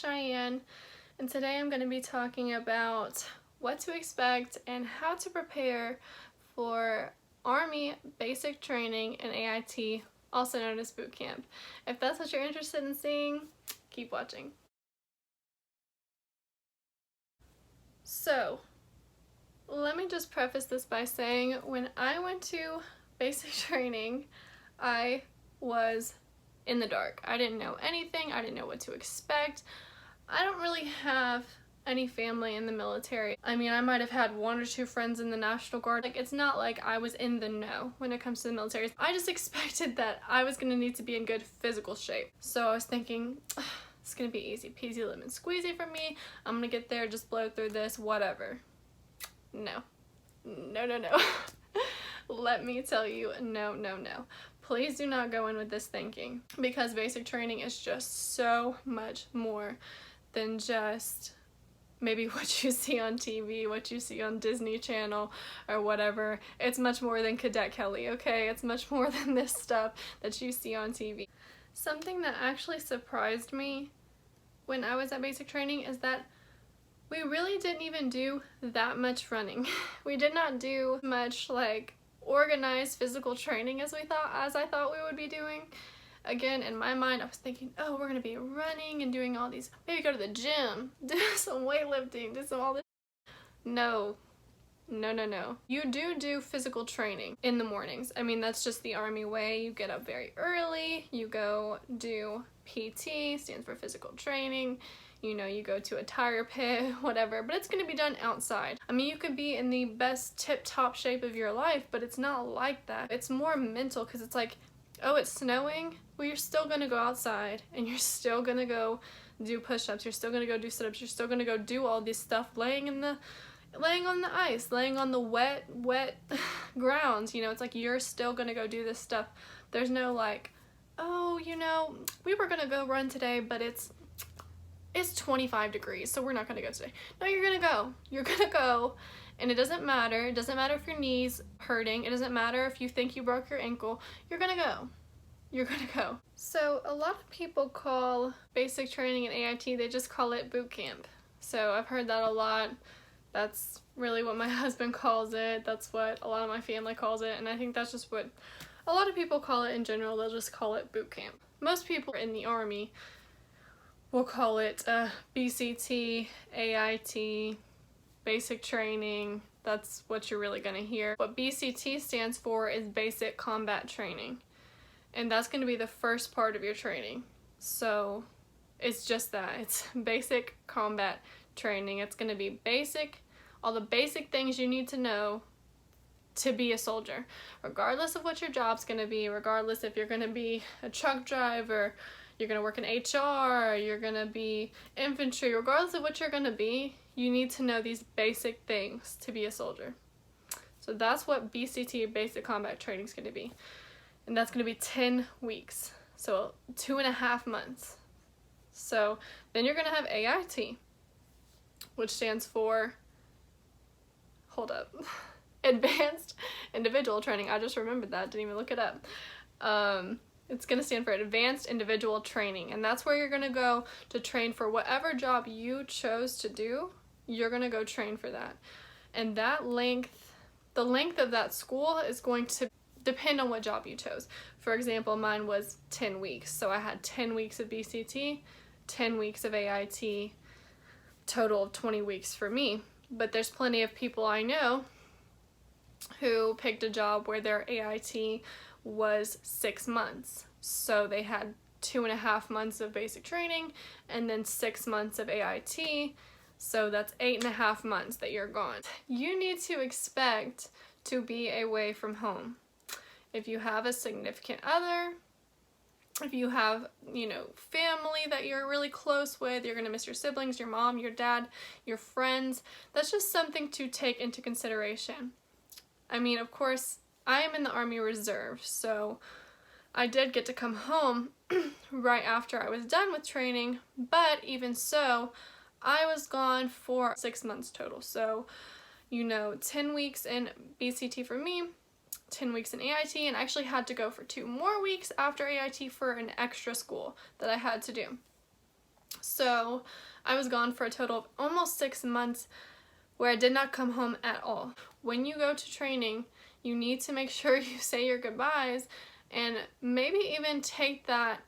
Cheyenne, and today I'm going to be talking about what to expect and how to prepare for Army basic training and AIT, also known as boot camp. If that's what you're interested in seeing, keep watching. So, let me just preface this by saying when I went to basic training, I was in the dark. I didn't know anything. I didn't know what to expect. I don't really have any family in the military. I mean, I might have had one or two friends in the National Guard. Like, it's not like I was in the know when it comes to the military. I just expected that I was gonna need to be in good physical shape. So I was thinking, it's gonna be easy peasy lemon squeezy for me. I'm gonna get there, just blow through this, whatever. No. No. Let me tell you, no. Please do not go in with this thinking, because basic training is just so much more than just maybe what you see on TV, what you see on Disney Channel or whatever. It's much more than Cadet Kelly, okay? It's much more than this stuff that you see on TV. Something that actually surprised me when I was at basic training is that we really didn't even do that much running. We did not do much like organized physical training as I thought we would be doing. Again, in my mind, I was thinking, oh, we're gonna be running and doing all these, maybe go to the gym, do some weightlifting, do some all this. No. You do physical training in the mornings. I mean, that's just the Army way. You get up very early, you go do PT, stands for physical training. You know, you go to a tire pit, whatever, but it's gonna be done outside. I mean, you could be in the best tip-top shape of your life, but it's not like that. It's more mental, because it's like, oh, it's snowing? Well, you're still gonna go outside, and you're still gonna go do push-ups, you're still gonna go do sit-ups, you're still gonna go do all this stuff laying on the ice, laying on the wet ground. You know, it's like you're still gonna go do this stuff. There's no like, oh, you know, we were gonna go run today, but it's 25 degrees, so we're not gonna go today. No, you're gonna go, and it doesn't matter. It doesn't matter if your knee's hurting. It doesn't matter if you think you broke your ankle. You're gonna go. So a lot of people call basic training and AIT, they just call it boot camp. So I've heard that a lot. That's really what my husband calls it. That's what a lot of my family calls it, and I think that's just what a lot of people call it in general. They'll just call it boot camp. Most people in the Army we'll call it BCT, AIT, basic training. That's what you're really gonna hear. What BCT stands for is basic combat training. And that's gonna be the first part of your training. So it's just that, it's basic combat training. It's gonna be basic, all the basic things you need to know to be a soldier. Regardless of what your job's gonna be, regardless if you're gonna be a truck driver, you're gonna work in HR, you're gonna be infantry, regardless of what you're gonna be, you need to know these basic things to be a soldier. So that's what BCT, basic combat training, is gonna be. And that's gonna be 10 weeks. So 2.5 months. So then you're gonna have AIT, which stands for, hold up, Advanced Individual Training. I just remembered that, didn't even look it up. It's going to stand for Advanced Individual Training, and that's where you're going to go to train for whatever job you chose to do. You're going to go train for that. And that length, the length of that school is going to depend on what job you chose. For example, mine was 10 weeks, so I had 10 weeks of BCT, 10 weeks of AIT, total of 20 weeks for me. But there's plenty of people I know who picked a job where their AIT was 6 months. So they had 2.5 months of basic training and then 6 months of AIT. So that's 8.5 months that you're gone. You need to expect to be away from home. If you have a significant other, if you have, you know, family that you're really close with, you're gonna miss your siblings, your mom, your dad, your friends. That's just something to take into consideration. I mean, of course, I am in the Army Reserve, so I did get to come home right after I was done with training, but even so, I was gone for 6 months total. So, you know, 10 weeks in BCT for me, 10 weeks in AIT, and I actually had to go for 2 more weeks after AIT for an extra school that I had to do. So I was gone for a total of almost 6 months where I did not come home at all. When you go to training, you need to make sure you say your goodbyes and maybe even take that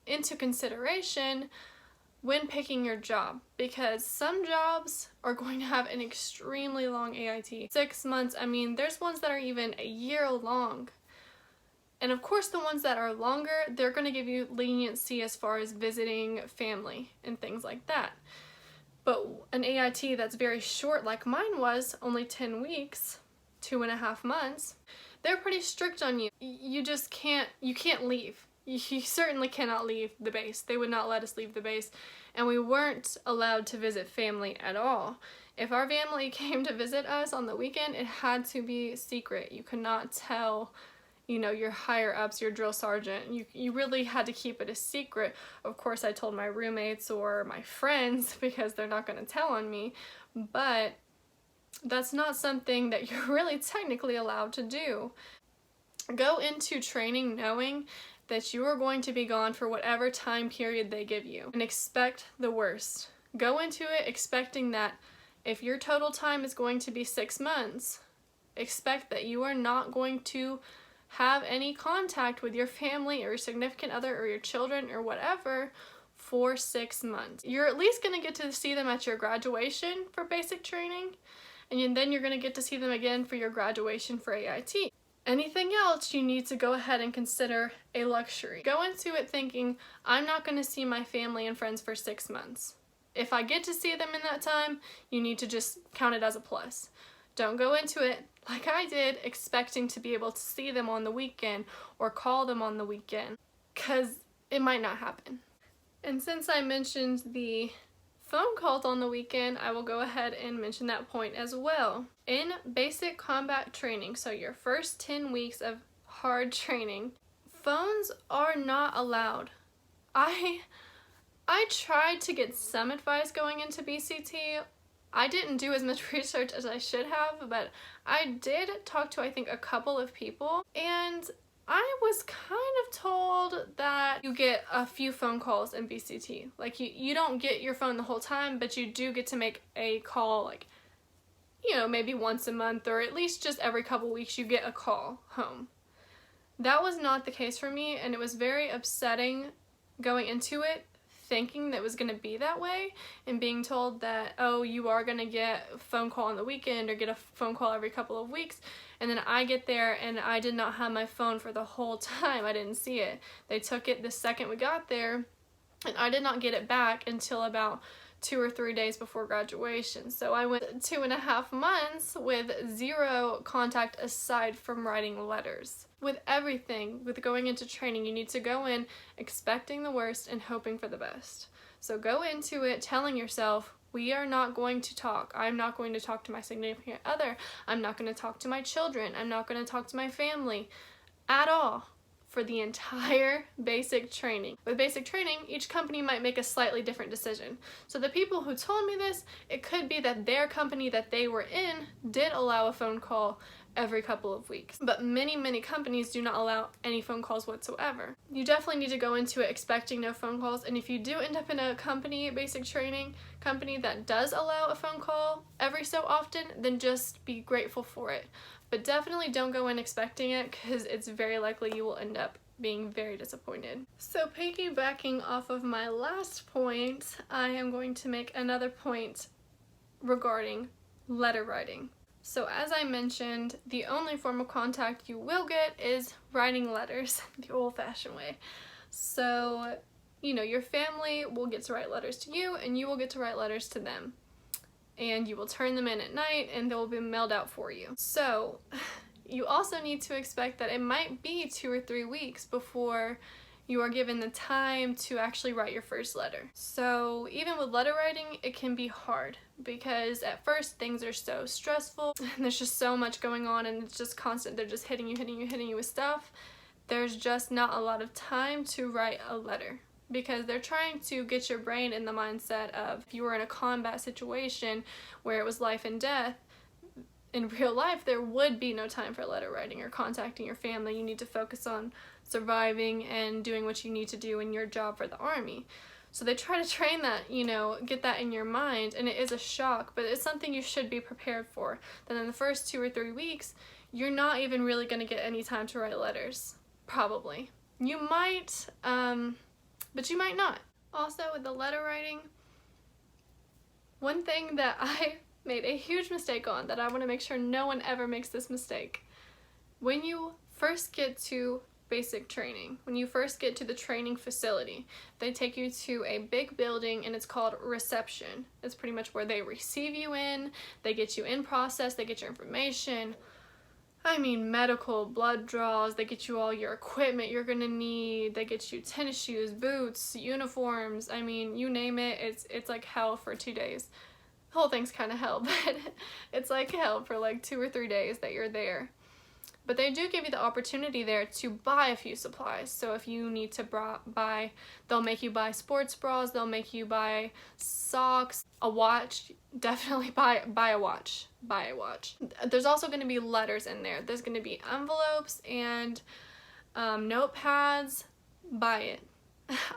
into consideration when picking your job, because some jobs are going to have an extremely long AIT. 6 months, I mean, there's ones that are even a year long. And of course, the ones that are longer, they're going to give you leniency as far as visiting family and things like that. But an AIT that's very short, like mine was, only 10 weeks, 2.5 months, they're pretty strict on you. You can't leave. You certainly cannot leave the base. They would not let us leave the base, and we weren't allowed to visit family at all. If our family came to visit us on the weekend, it had to be secret. You could not tell, your higher ups, your drill sergeant. You really had to keep it a secret. Of course, I told my roommates or my friends because they're not going to tell on me, but that's not something that you're really technically allowed to do. Go into training knowing that you are going to be gone for whatever time period they give you, and expect the worst. Go into it expecting that if your total time is going to be 6 months, expect that you are not going to have any contact with your family or your significant other or your children or whatever for 6 months. You're at least going to get to see them at your graduation for basic training, and then you're going to get to see them again for your graduation for AIT. Anything else, you need to go ahead and consider a luxury. Go into it thinking, I'm not going to see my family and friends for 6 months. If I get to see them in that time, you need to just count it as a plus. Don't go into it like I did, expecting to be able to see them on the weekend or call them on the weekend, because it might not happen. And since I mentioned the phone calls on the weekend, I will go ahead and mention that point as well. In basic combat training, so your first 10 weeks of hard training, phones are not allowed. I tried to get some advice going into BCT. I didn't do as much research as I should have, but I did talk to, I think, a couple of people, and I was kind of told that you get a few phone calls in BCT. Like, you don't get your phone the whole time, but you do get to make a call, like, maybe once a month, or at least just every couple weeks you get a call home. That was not the case for me, and it was very upsetting going into it, thinking that it was going to be that way, and being told that, oh, you are going to get a phone call on the weekend or get a phone call every couple of weeks, and then I get there and I did not have my phone for the whole time. I didn't see it. They took it the second we got there, and I did not get it back until about 2 or 3 days before graduation. So I went 2.5 months with 0 contact aside from writing letters. With everything, with going into training, you need to go in expecting the worst and hoping for the best. So go into it telling yourself, we are not going to talk. I'm not going to talk to my significant other. I'm not going to talk to my children. I'm not going to talk to my family at all for the entire basic training. With basic training, each company might make a slightly different decision. So the people who told me this, it could be that their company that they were in did allow a phone call every couple of weeks. But many, many companies do not allow any phone calls whatsoever. You definitely need to go into it expecting no phone calls, and if you do end up in a company, basic training company that does allow a phone call every so often, then just be grateful for it. But definitely don't go in expecting it, because it's very likely you will end up being very disappointed. So piggybacking off of my last point, I am going to make another point regarding letter writing. So as I mentioned, the only form of contact you will get is writing letters the old-fashioned way. So, your family will get to write letters to you, and you will get to write letters to them. And you will turn them in at night, and they will be mailed out for you. So, you also need to expect that it might be 2 or 3 weeks before you are given the time to actually write your first letter. So even with letter writing, it can be hard, because at first things are so stressful and there's just so much going on, and it's just constant. They're just hitting you with stuff. There's just not a lot of time to write a letter, because they're trying to get your brain in the mindset of, if you were in a combat situation where it was life and death, in real life, there would be no time for letter writing or contacting your family. You need to focus on surviving and doing what you need to do in your job for the Army. So they try to train that, get that in your mind, and it is a shock, but it's something you should be prepared for. Then in the first 2 or 3 weeks, you're not even really going to get any time to write letters. Probably. You might, but you might not. Also, with the letter writing, one thing that I made a huge mistake on, that I want to make sure no one ever makes this mistake. When you first get to basic training, when you first get to the training facility, they take you to a big building and it's called reception. It's pretty much where they receive you in, they get you in process, they get your information. I mean, medical, blood draws, they get you all your equipment you're gonna need, they get you tennis shoes, boots, uniforms, I mean, you name it, it's like hell for 2 days. The whole thing's kind of hell, but it's like hell for like 2 or 3 days that you're there. But they do give you the opportunity there to buy a few supplies. So if you need to buy, they'll make you buy sports bras, they'll make you buy socks, a watch. Definitely buy a watch. Buy a watch. There's also going to be letters in there. There's going to be envelopes and notepads. Buy it.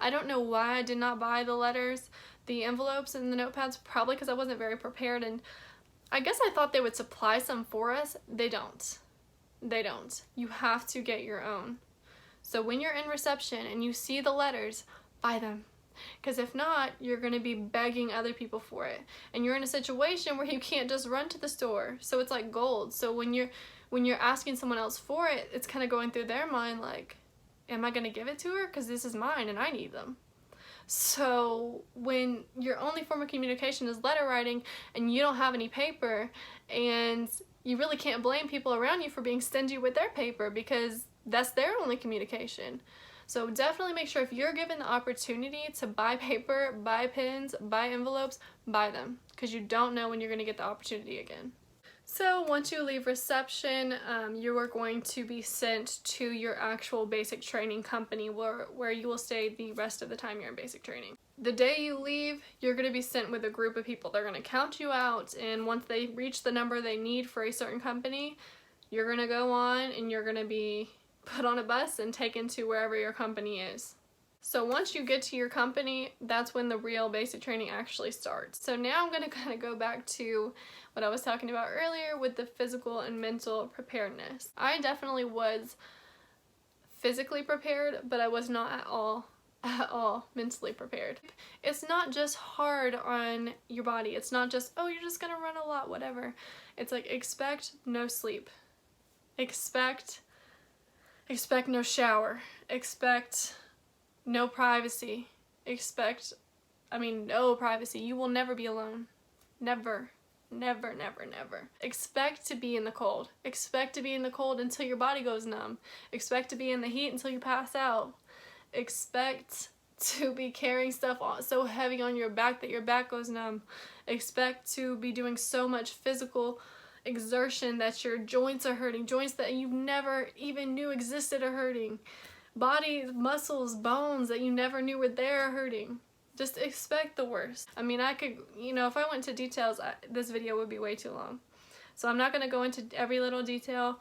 I don't know why I did not buy the letters, the envelopes, and the notepads. Probably because I wasn't very prepared, and I guess I thought they would supply some for us. They don't. They don't. You have to get your own. So when you're in reception and you see the letters, buy them. Because if not, you're going to be begging other people for it. And you're in a situation where you can't just run to the store. So it's like gold. So when you're asking someone else for it, it's kind of going through their mind like, am I going to give it to her? Because this is mine and I need them. So when your only form of communication is letter writing and you don't have any paper, and you really can't blame people around you for being stingy with their paper because that's their only communication. So definitely make sure if you're given the opportunity to buy paper, buy pens, buy envelopes, buy them, because you don't know when you're going to get the opportunity again. So once you leave reception, you are going to be sent to your actual basic training company where you will stay the rest of the time you're in basic training. The day you leave, you're going to be sent with a group of people. They're going to count you out, and once they reach the number they need for a certain company, you're going to go on and you're going to be put on a bus and taken to wherever your company is. So once you get to your company, that's when the real basic training actually starts. So now I'm going to kind of go back to what I was talking about earlier with the physical and mental preparedness. I definitely was physically prepared, but I was not at all mentally prepared. It's not just hard on your body. It's not just, oh, you're just going to run a lot, whatever. It's like expect no sleep. Expect no shower. Expect no privacy. No privacy. You will never be alone. Never. Never, never, never. Expect to be in the cold. Expect to be in the cold until your body goes numb. Expect to be in the heat until you pass out. Expect to be carrying stuff so heavy on your back that your back goes numb. Expect to be doing so much physical exertion that your joints are hurting. Joints that you never even knew existed are hurting. Body, muscles, bones that you never knew were there are hurting. Just expect the worst. I mean, I could, if I went into details, this video would be way too long. So I'm not going to go into every little detail.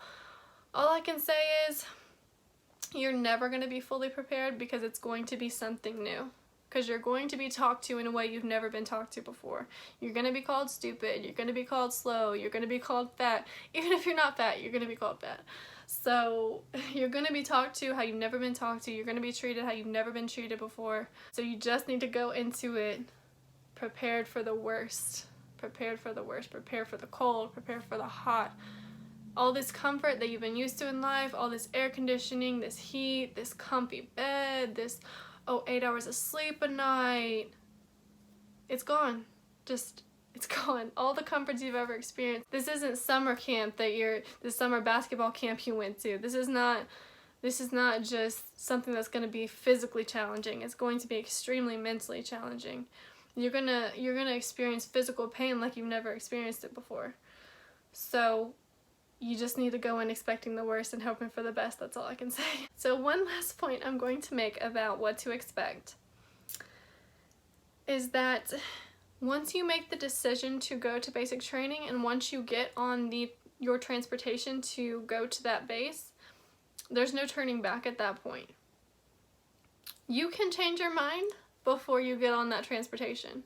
All I can say is you're never going to be fully prepared because it's going to be something new. Because you're going to be talked to in a way you've never been talked to before. You're going to be called stupid. You're going to be called slow. You're going to be called fat. Even if you're not fat, you're going to be called fat. So you're going to be talked to how you've never been talked to. You're going to be treated how you've never been treated before. So you just need to go into it prepared for the worst. Prepared for the worst. Prepare for the cold. Prepare for the hot. All this comfort that you've been used to in life, all this air conditioning, this heat, this comfy bed, this 8 hours of sleep a night. It's gone. It's gone. All the comforts you've ever experienced. This isn't summer camp the summer basketball camp you went to. This is not just something that's going to be physically challenging. It's going to be extremely mentally challenging. You're gonna experience physical pain like you've never experienced it before. So you just need to go in expecting the worst and hoping for the best. That's all I can say. So one last point I'm going to make about what to expect is that once you make the decision to go to basic training and once you get on your transportation to go to that base, there's no turning back at that point. You can change your mind, before you get on that transportation.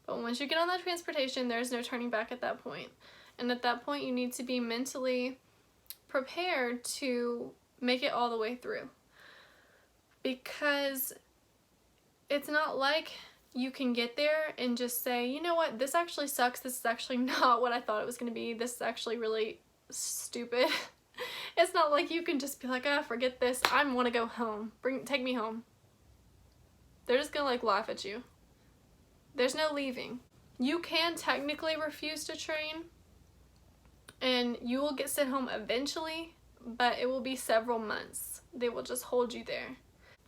But once you get on that transportation, there's no turning back at that point. And at that point, you need to be mentally prepared to make it all the way through. Because it's not like you can get there and just say, you know what, this actually sucks. This is actually not what I thought it was going to be. This is actually really stupid. It's not like you can just be like, ah, forget this. I want to go home. Take me home. They're just going to like laugh at you. There's no leaving. You can technically refuse to train and you will get sent home eventually, but it will be several months. They will just hold you there.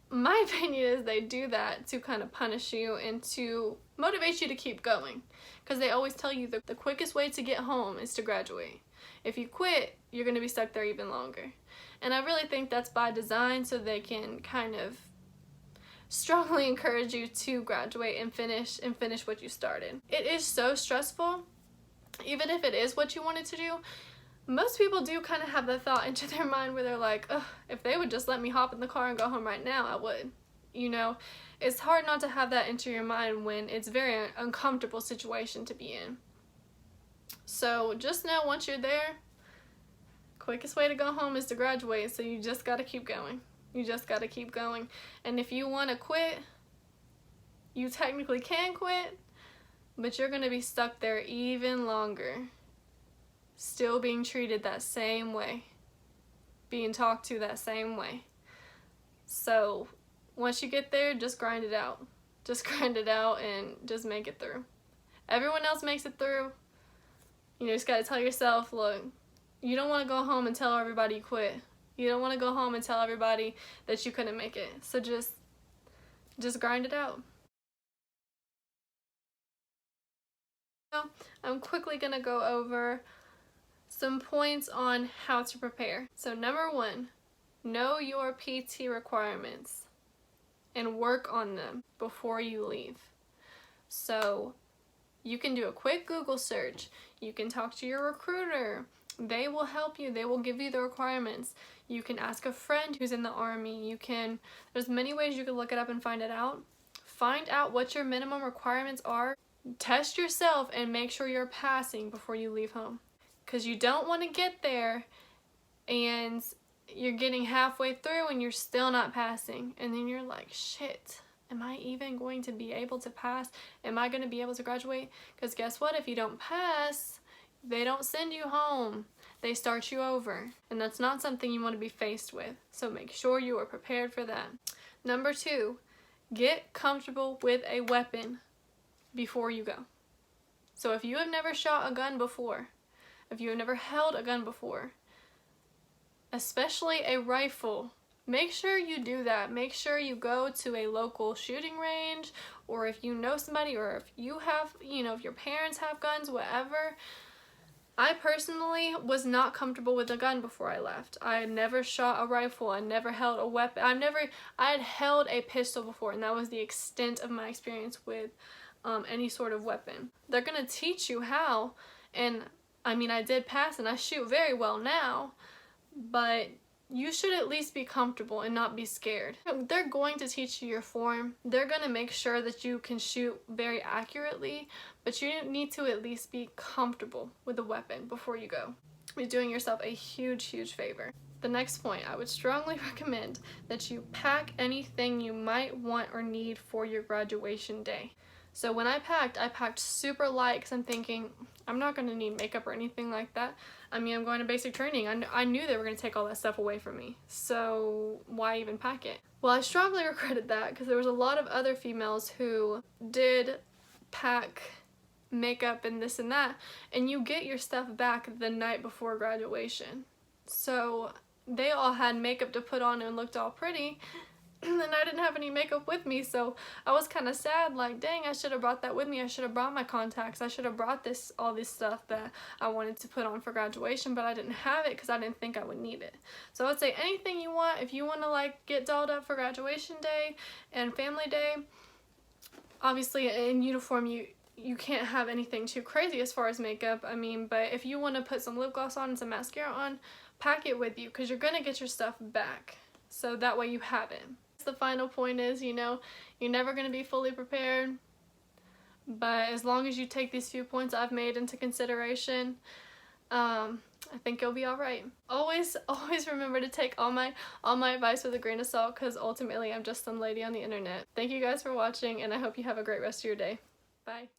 My opinion is they do that to kind of punish you and to motivate you to keep going, because they always tell you the quickest way to get home is to graduate. If you quit, you're going to be stuck there even longer. And I really think that's by design, so they can kind of strongly encourage you to graduate and finish what you started. It is so stressful, even if it is what you wanted to do. Most people do kind of have that thought into their mind where they're like, ugh, if they would just let me hop in the car and go home right now, I would. You know, it's hard not to have that into your mind when it's a very uncomfortable situation to be in. So just know, once you're there, quickest way to go home is to graduate, so you just got to keep going. You just got to keep going. And if you want to quit, you technically can quit, but you're going to be stuck there even longer. Still being treated that same way. Being talked to that same way. So once you get there, just grind it out. Just grind it out and just make it through. Everyone else makes it through. You just got to tell yourself, look, you don't want to go home and tell everybody you quit. You don't want to go home and tell everybody that you couldn't make it. So just grind it out. So I'm quickly going to go over some points on how to prepare. So number 1, know your PT requirements and work on them before you leave. So you can do a quick Google search. You can talk to your recruiter. They will help you. They will give you the requirements. You can ask a friend who's in the Army. There's many ways you can look it up and find it out. Find out what your minimum requirements are. Test yourself and make sure you're passing before you leave home. Because you don't want to get there and you're getting halfway through and you're still not passing. And then you're like, shit, am I even going to be able to pass? Am I going to be able to graduate? Because guess what? If you don't pass, they don't send you home. They start you over. And that's not something you want to be faced with. So make sure you are prepared for that. Number 2, get comfortable with a weapon before you go. So if you have never shot a gun before, if you have never held a gun before, especially a rifle, make sure you do that. Make sure you go to a local shooting range, or if you know somebody, or if you have, if your parents have guns, whatever. I personally was not comfortable with a gun before I left. I had never shot a rifle. I never held a weapon. I had held a pistol before, and that was the extent of my experience with any sort of weapon. They're going to teach you how, and I did pass and I shoot very well now, but you should at least be comfortable and not be scared. They're going to teach you your form. They're going to make sure that you can shoot very accurately, but you need to at least be comfortable with the weapon before you go. You're doing yourself a huge, huge favor. The next point, I would strongly recommend that you pack anything you might want or need for your graduation day. So when I packed super light, because I'm thinking, I'm not going to need makeup or anything like that. I'm going to basic training. I knew they were going to take all that stuff away from me. So why even pack it? Well, I strongly regretted that, because there was a lot of other females who did pack makeup and this and that, and you get your stuff back the night before graduation. So they all had makeup to put on and looked all pretty, and I didn't have any makeup with me, so I was kind of sad, like, dang, I should have brought that with me. I should have brought my contacts. I should have brought all this stuff that I wanted to put on for graduation, but I didn't have it because I didn't think I would need it. So I would say anything you want. If you want to, like, get dolled up for graduation day and family day, obviously in uniform you can't have anything too crazy as far as makeup. But if you want to put some lip gloss on and some mascara on, pack it with you, because you're going to get your stuff back. So that way you have it. The final point is, you know, you're never going to be fully prepared, but as long as you take these few points I've made into consideration, I think you'll be alright. Always remember to take all my advice with a grain of salt, because ultimately I'm just some lady on the internet. Thank you guys for watching, and I hope you have a great rest of your day. Bye.